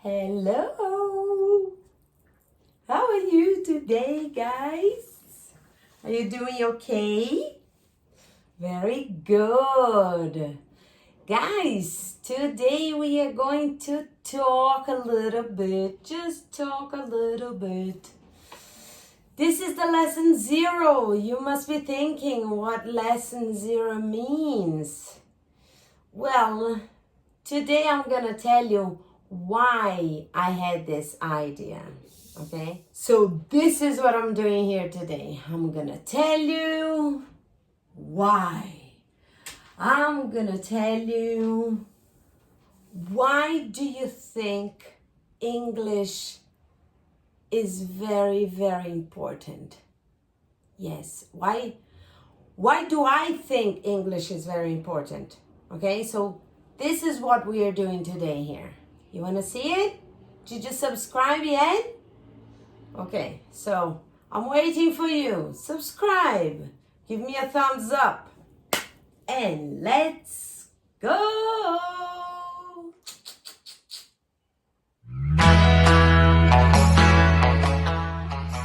Hello! How are you today, guys? Are you doing okay? Very good. Guys, today we are going to talk a little bit. Just talk a little bit. This is the lesson 0. You must be thinking what lesson 0 means. Well, today I'm going to tell you why I had this idea, okay? So this is what I'm doing here today. I'm gonna tell you why. I'm gonna tell you why do you think English is very, very important? Yes, why do I think English is very important? Okay, so this is what we are doing today here. You want to see it? Did you subscribe yet? Okay, so I'm waiting for you. Subscribe. Give me a thumbs up. And let's go.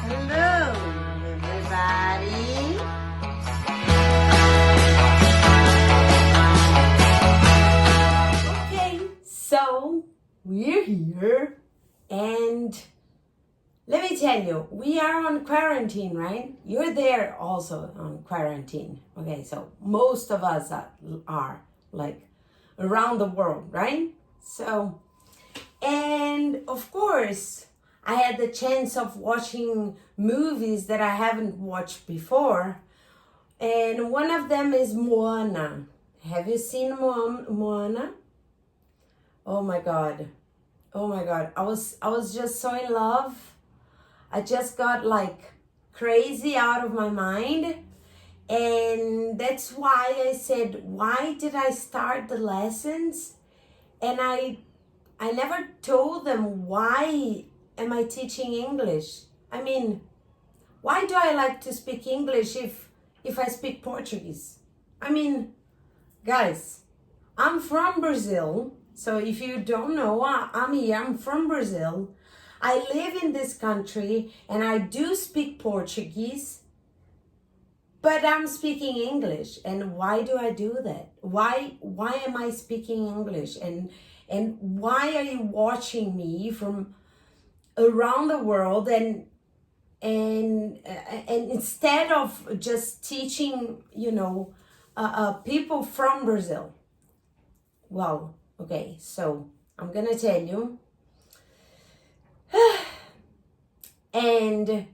Hello, everybody. Okay, so we're here, and let me tell you, we are on quarantine, right? You're there also on quarantine. Okay, so most of us are like around the world, right? So, and of course, I had the chance of watching movies that I haven't watched before. And one of them is Moana. Have you seen Moana? Oh my God. Oh my God. I was just so in love. I just got like crazy out of my mind. And that's why I said, why did I start the lessons? And I never told them, why am I teaching English? I mean, why do I like to speak English if I speak Portuguese? I mean, guys, I'm from Brazil. So if you don't know, I'm from Brazil. I live in this country and I do speak Portuguese, but I'm speaking English. And why do I do that? Why am I speaking English? And why are you watching me from around the world? And instead of just teaching, people from Brazil. Well, okay, so I'm gonna tell you. And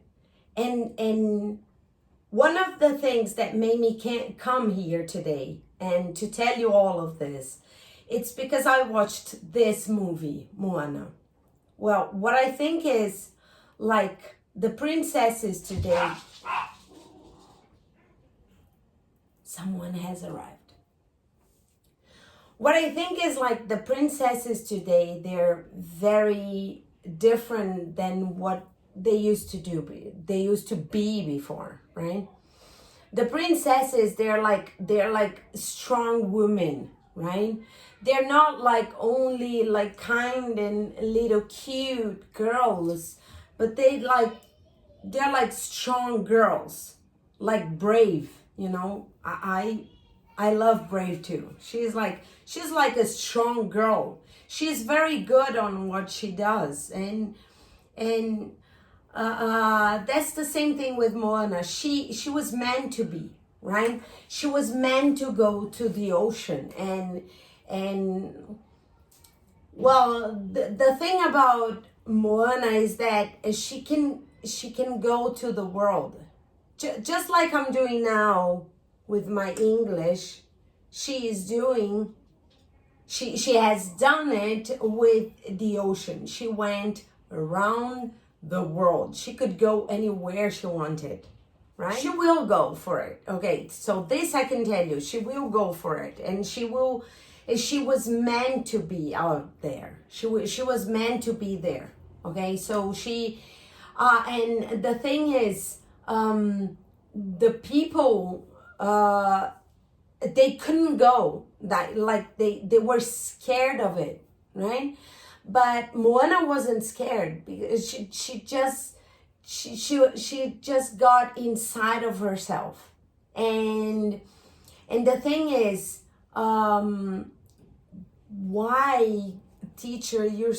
one of the things that made me can't come here today and to tell you all of this, it's because I watched this movie, Moana. Well, what I think is like the princesses today. Someone has arrived. What I think is like the princesses today, they're very different than what they used to do. They used to be before, right? The princesses, they're like strong women, right? They're not like only like kind and little cute girls, but they're like strong girls, like Brave, I love Brave too. She's like a strong girl. She's very good on what she does, and that's the same thing with Moana. She was meant to be, right? She was meant to go to the ocean, and well, the thing about Moana is that she can go to the world, just like I'm doing now with my English. She is doing. She has done it with the ocean. She went around the world. She could go anywhere she wanted, right? She will go for it. Okay, so this I can tell you. She will go for it, and she was meant to be out there. She was meant to be there. Okay, so and the thing is, the people, they couldn't go, that like they were scared of it, right? But Moana wasn't scared because she just got inside of herself. And the thing is, why, teacher, you're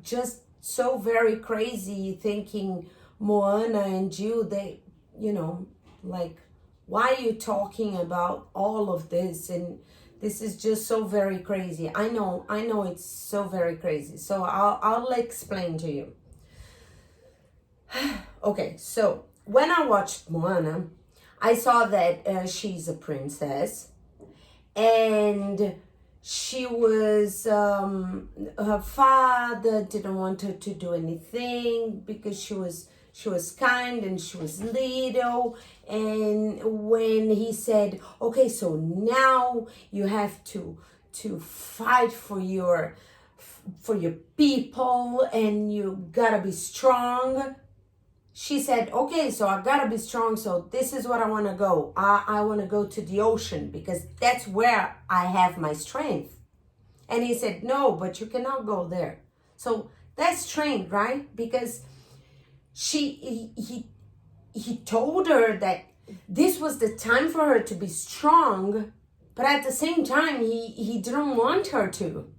just so very crazy thinking Moana and you, they, like, why are you talking about all of this? And this is just so very crazy. I know it's so very crazy. So I'll explain to you. Okay, so when I watched Moana, I saw that she's a princess, and she was, her father didn't want her to do anything because she was kind and she was little. And when he said, okay, so now you have to fight for your people and you gotta be strong, she said, okay, so I gotta be strong, so this is what I want to go. I want to go to the ocean because that's where I have my strength. And he said, no, but you cannot go there. So that's strength, right? Because he told her that this was the time for her to be strong, but at the same time, he didn't want her to.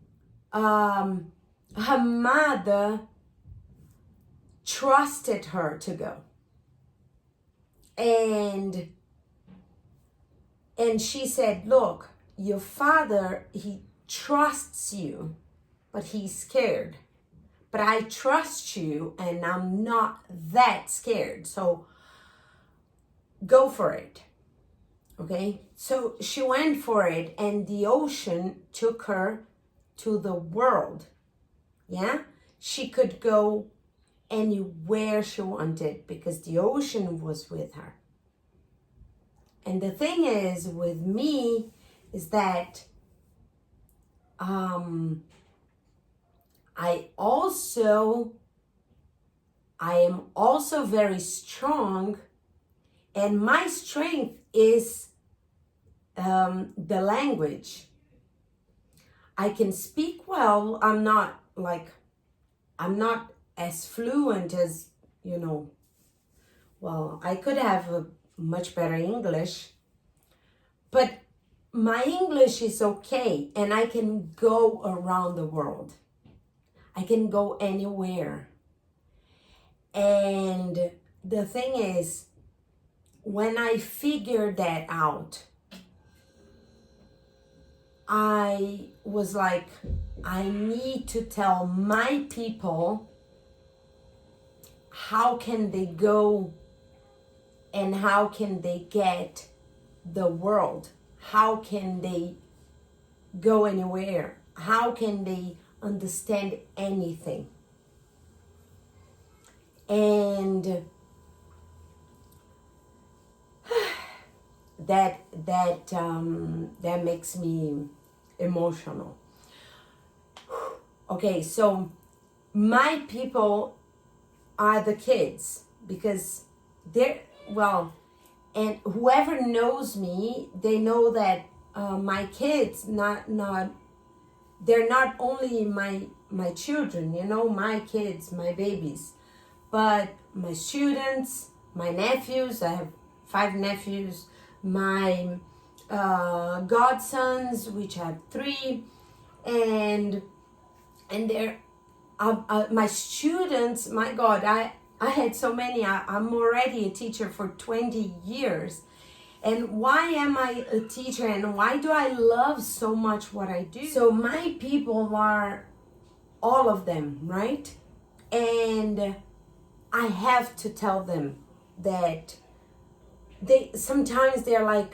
Her mother trusted her to go. And she said, look, your father, he trusts you, but he's scared. But I trust you and I'm not that scared. So go for it. Okay? So she went for it, and the ocean took her to the world. Yeah? She could go anywhere she wanted because the ocean was with her. And the thing is with me is that I am also very strong, and my strength is the language. I can speak well. I'm not as fluent as, well, I could have a much better English, but my English is okay, and I can go around the world. I can go anywhere. And the thing is, when I figured that out, I was like, I need to tell my people how can they go and how can they get the world? How can they go anywhere? How can they understand anything? And that makes me emotional. Okay, so my people are the kids, because and whoever knows me, they know that my kids they're not only my children, my kids, my babies, but my students, my nephews. I have 5 nephews, my godsons, which have 3, and they're my students. My God, I had so many. I'm already a teacher for 20 years. And why am I a teacher, and why do I love so much what I do? So my people are all of them, right? And I have to tell them that sometimes they're like,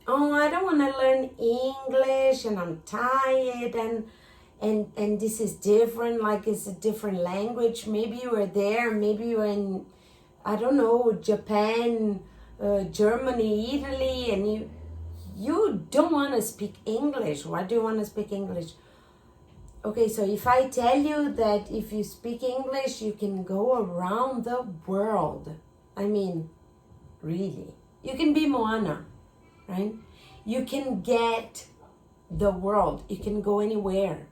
oh, I don't want to learn English, and I'm tired, and this is different, like it's a different language. Maybe you were there, maybe you were in, I don't know, Japan, Germany, Italy, and you don't want to speak English. Why do you want to speak English? Okay, so if I tell you that if you speak English, you can go around the world. I mean, really. You can be Moana, right? You can get the world. You can go anywhere.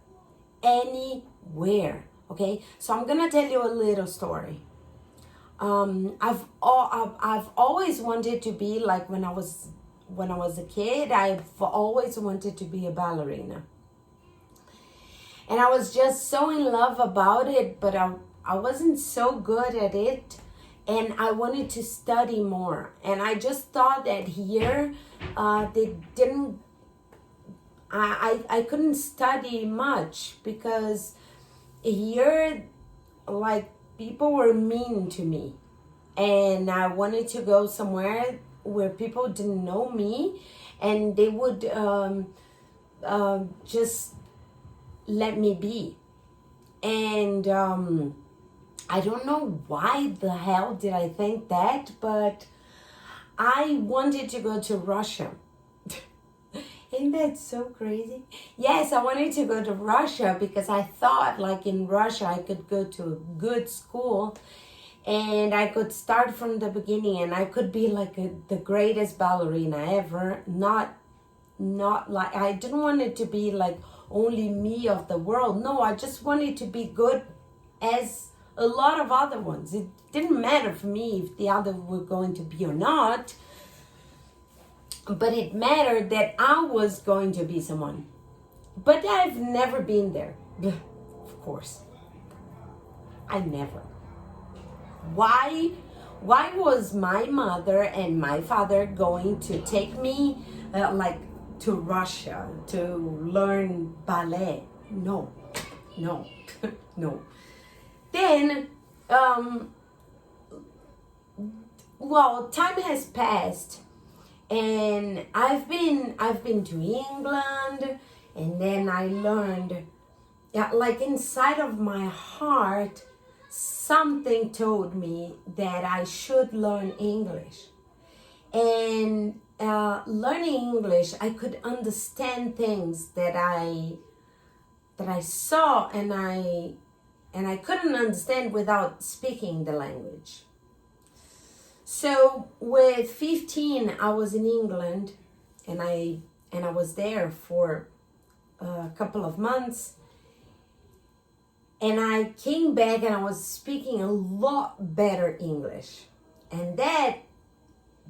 anywhere. Okay, so I'm gonna tell you a little story. I've always wanted to be like when I was a kid. I've always wanted to be a ballerina, and I was just so in love about it. But I wasn't so good at it, and I wanted to study more. And I just thought that here, they didn't. I couldn't study much because here, like, people were mean to me, and I wanted to go somewhere where people didn't know me, and they would just let me be. And I don't know why the hell did I think that, but I wanted to go to Russia. Ain't that so crazy? Yes, I wanted to go to Russia because I thought, like, in Russia I could go to a good school and I could start from the beginning and I could be like the greatest ballerina ever. Not like, I didn't want it to be like only me of the world. No, I just wanted to be good as a lot of other ones. It didn't matter for me if the other were going to be or not. But it mattered that I was going to be someone. But I've never been there. Of course. I never. Why was my mother and my father going to take me like to Russia to learn ballet? No. No. Then, well, time has passed. And I've been to England, and then I learned, like, inside of my heart, something told me that I should learn English. And learning English, I could understand things that I saw and I couldn't understand without speaking the language. So with 15, I was in England, and I was there for a couple of months, and I came back and I was speaking a lot better English, and that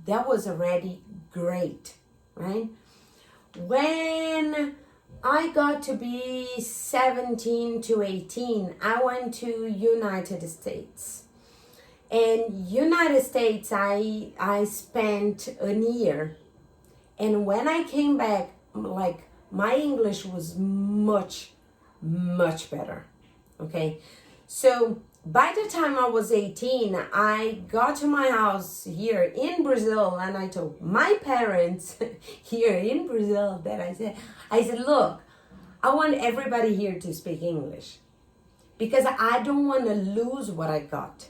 was already great, right? When I got to be 17 to 18, I went to United States. And United States, I spent a year. And when I came back, like, my English was much, much better. Okay? So by the time I was 18, I got to my house here in Brazil, and I told my parents here in Brazil that I said, look, I want everybody here to speak English because I don't want to lose what I got.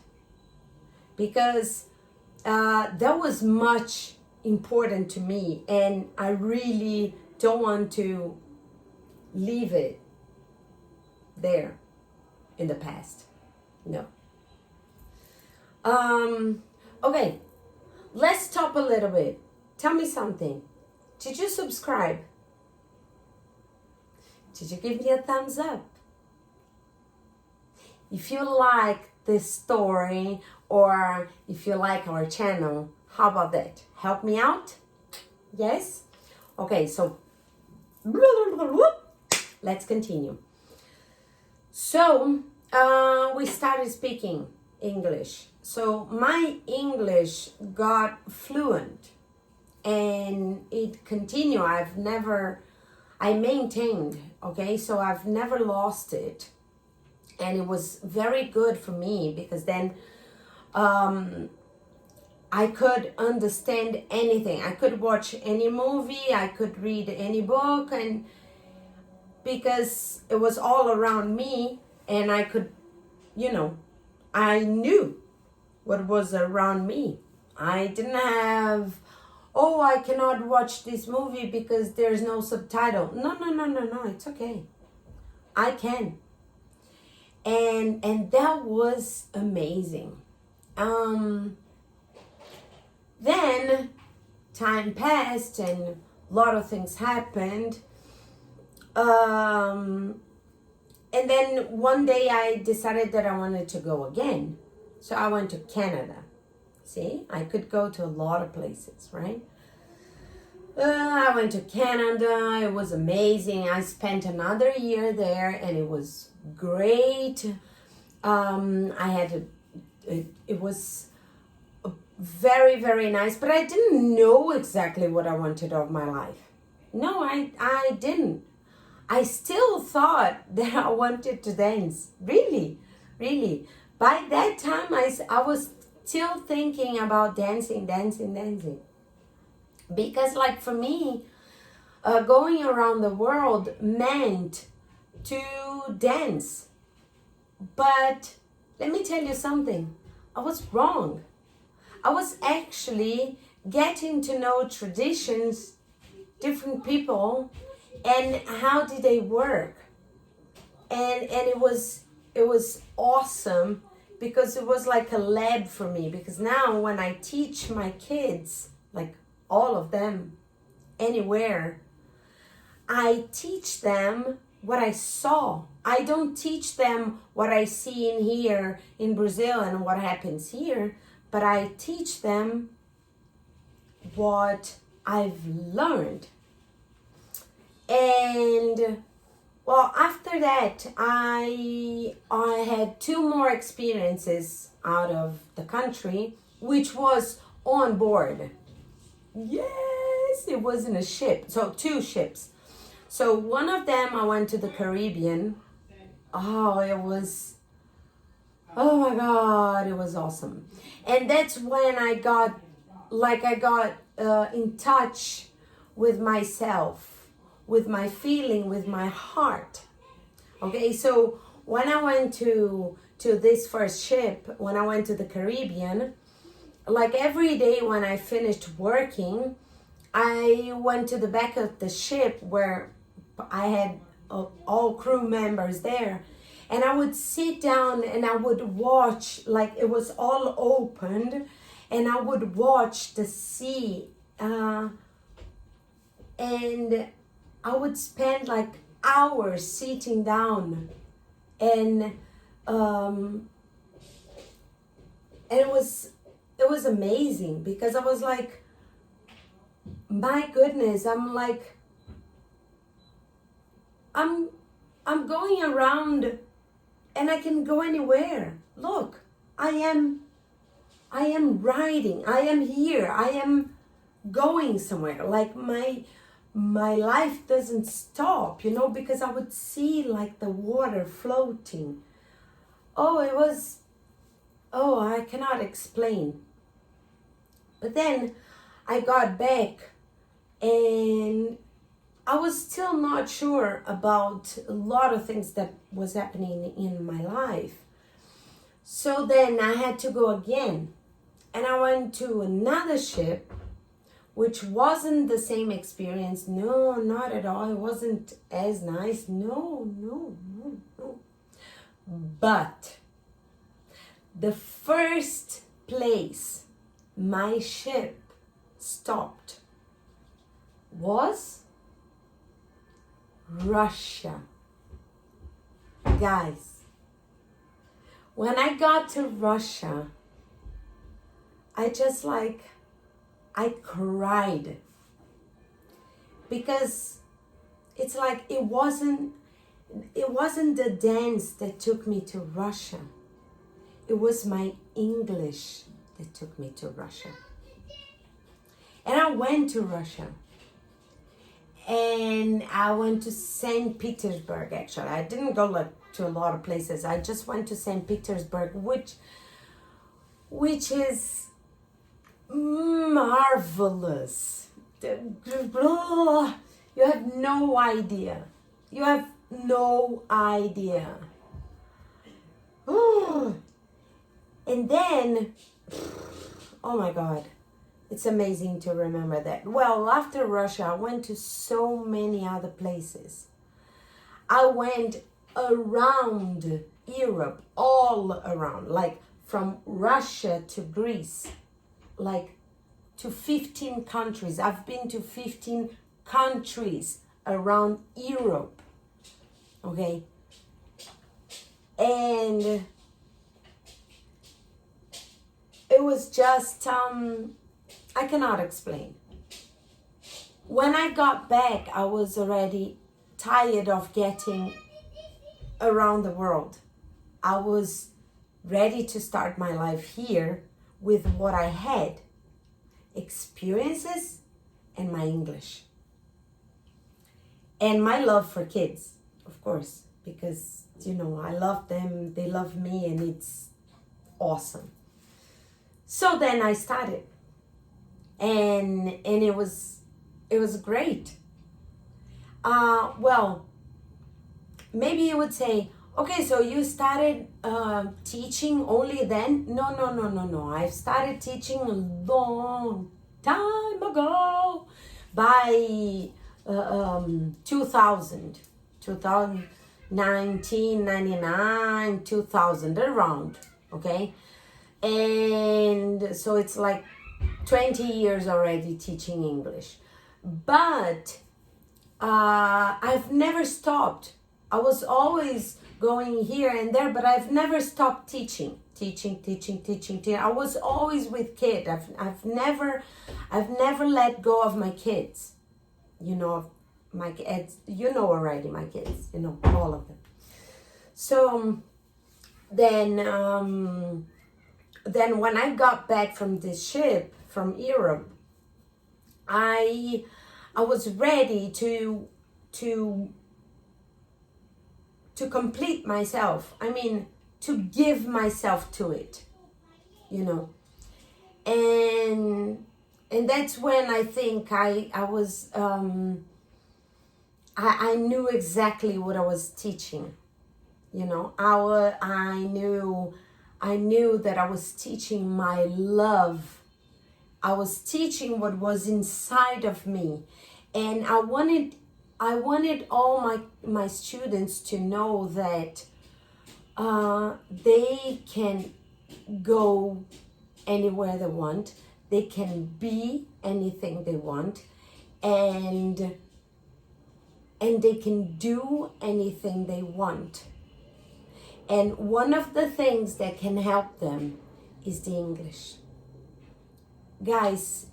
Because that was much important to me, and I really don't want to leave it there in the past. No. Okay, let's talk a little bit. Tell me something. Did you subscribe? Did you give me a thumbs up? If you like this story, or if you like our channel, how about that? Help me out? Yes? Okay, so let's continue. So we started speaking English. So my English got fluent, and it continued. I maintained, okay? So I've never lost it. And it was very good for me because then I could understand anything. I could watch any movie, I could read any book, and because it was all around me, and I could, I knew what was around me. I didn't have, I cannot watch this movie because there's no subtitle. No, it's okay. I can. And that was amazing. Then time passed and a lot of things happened. And then one day I decided that I wanted to go again. So I went to Canada. See, I could go to a lot of places, right? I went to Canada. It was amazing. I spent another year there and it was great. It was very, very nice, but I didn't know exactly what I wanted of my life. No, I didn't. I still thought that I wanted to dance. Really, really. By that time, I was still thinking about dancing. Because like for me, going around the world meant to dance. But let me tell you something. I was wrong. I was actually getting to know traditions, different people, and how did they work. And it was awesome because it was like a lab for me. Because now when I teach my kids, like all of them, anywhere, I teach them what I saw. I don't teach them what I see in here in Brazil and what happens here, but I teach them what I've learned. And well, after that, I had 2 more experiences out of the country, which was on board. Yes, it was in a ship. So 2 ships. So one of them I went to the Caribbean. Oh my God, it was awesome. And that's when I got in touch with myself, with my feeling, with my heart. Okay, so when I went to this first ship, when I went to the Caribbean, like every day when I finished working, I went to the back of the ship where I had all crew members there, and I would sit down and I would watch, like it was all opened, and I would watch the sea, and I would spend like hours sitting down, and it was amazing because I was like, my goodness, I'm going around and I can go anywhere. Look, I am riding. I am here. I am going somewhere. Like my life doesn't stop, because I would see like the water floating. I cannot explain. But then I got back and I was still not sure about a lot of things that was happening in my life. So then I had to go again. And I went to another ship, which wasn't the same experience. No, not at all. It wasn't as nice. No. But the first place my ship stopped was Russia. Guys, when I got to Russia, I cried, because it's like it wasn't the dance that took me to Russia. It was my English that took me to Russia. And I went to Russia. And I went to St. Petersburg, actually. I didn't go to a lot of places. I just went to St. Petersburg, which is marvelous. You have no idea. You have no idea. And then, oh my God. It's amazing to remember that. Well, after Russia, I went to so many other places. I went around Europe, all around, like from Russia to Greece, like to 15 countries. I've been to 15 countries around Europe. Okay? And it was just, I cannot explain. When I got back, I was already tired of getting around the world. I was ready to start my life here with what I had, experiences and my English. And my love for kids, of course, because, you know, I love them, they love me, and it's awesome. So then I started, and it was great. Well, maybe you would say, okay, so you started teaching only then? No. I've started teaching a long time ago, by 2000, 1999, 2000, around, okay? And so it's like 20 years already teaching English. But I've never stopped. I was always going here and there, but I've never stopped teaching. I was always with kids. I've never let go of my kids. You know, my kids, you know already my kids, you know, all of them. So then when I got back from this ship from Europe, I was ready to complete myself. I mean, to give myself to it, you know. And that's when I think I was I knew exactly what I was teaching, you know. I knew that I was teaching my love. I was teaching what was inside of me, and I wanted all my students to know that they can go anywhere they want, they can be anything they want, and they can do anything they want. And one of the things that can help them is the English. Guys,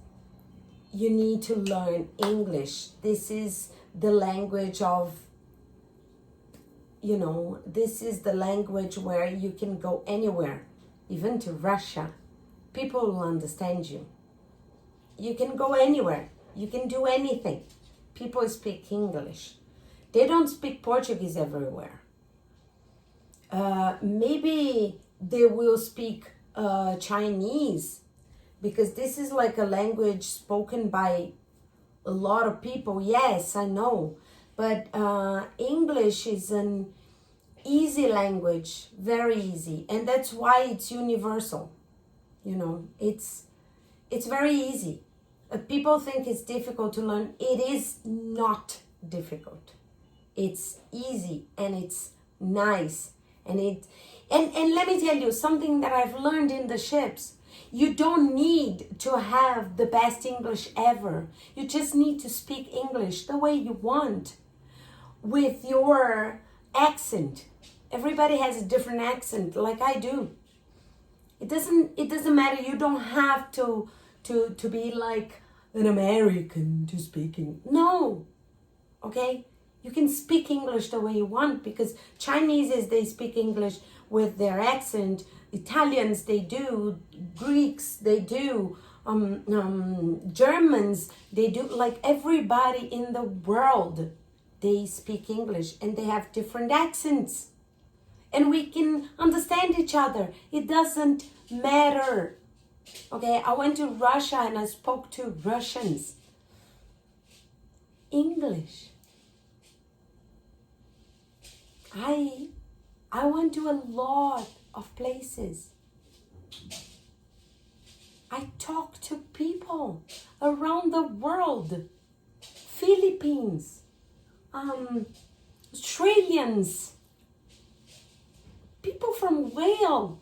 you need to learn English. This is the language of, you know, this is the language where you can go anywhere, even to Russia. People will understand you. You can go anywhere. You can do anything. People speak English. They don't speak Portuguese everywhere. Maybe they will speak Chinese, because this is like a language spoken by a lot of people. Yes, I know. But English is an easy language, very easy. And that's why it's universal. You know, it's very easy. People think it's difficult to learn. It is not difficult. It's easy and it's nice. And let me tell you something that I've learned in the ships. You don't need to have the best English ever. You just need to speak English the way you want, with your accent. Everybody has a different accent, like I do. It doesn't matter. You don't have to be like an American to speak English. No, okay? You can speak English the way you want, because Chinese, they speak English with their accent. Italians, they do. Greeks, they do. Germans, they do. Like everybody in the world, they speak English, and they have different accents. And we can understand each other. It doesn't matter. Okay, I went to Russia and I spoke to Russians. English. I went to a lot of places. I talked to people around the world. Philippines, Australians, people from Wales.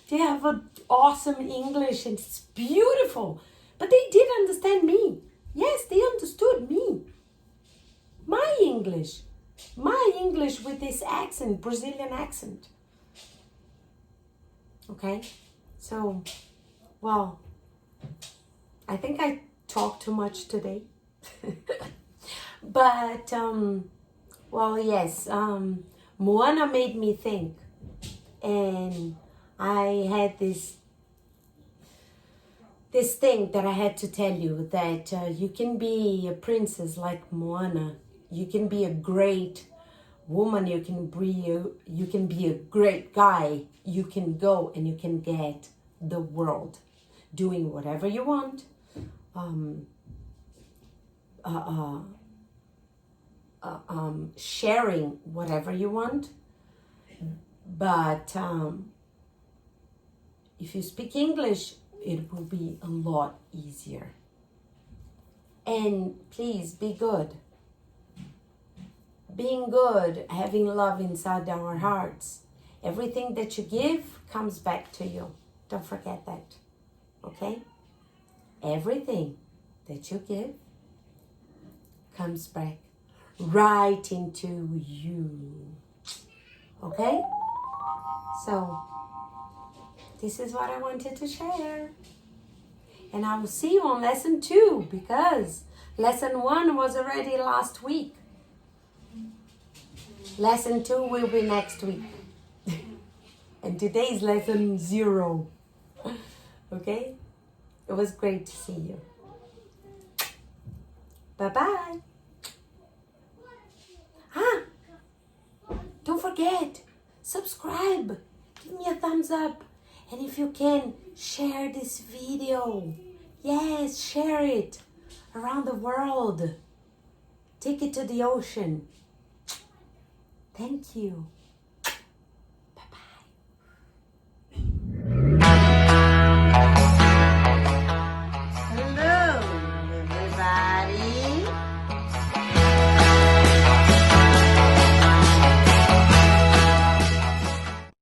They have an awesome English and it's beautiful. But they did understand me. Yes, they understood me. My English. my English with this accent, Brazilian accent. Okay? So, well, I think I talked too much today. But, well, yes, Moana made me think. And I had this thing that I had to tell you, that you can be a princess like Moana. You can be a great woman. You can be a great guy. You can go and you can get the world doing whatever you want. Sharing whatever you want. But if you speak English, it will be a lot easier. And please be good. Being good, having love inside our hearts. Everything that you give comes back to you. Don't forget that. Okay? Everything that you give comes back right into you. Okay? So, this is what I wanted to share. And I will see you on lesson 2, because lesson 1 was already last week. Lesson 2 will be next week. And today is lesson 0. Okay? It was great to see you. Bye-bye. Don't forget, subscribe. Give me a thumbs up. And if you can, share this video. Yes, share it around the world. Take it to the ocean. Thank you.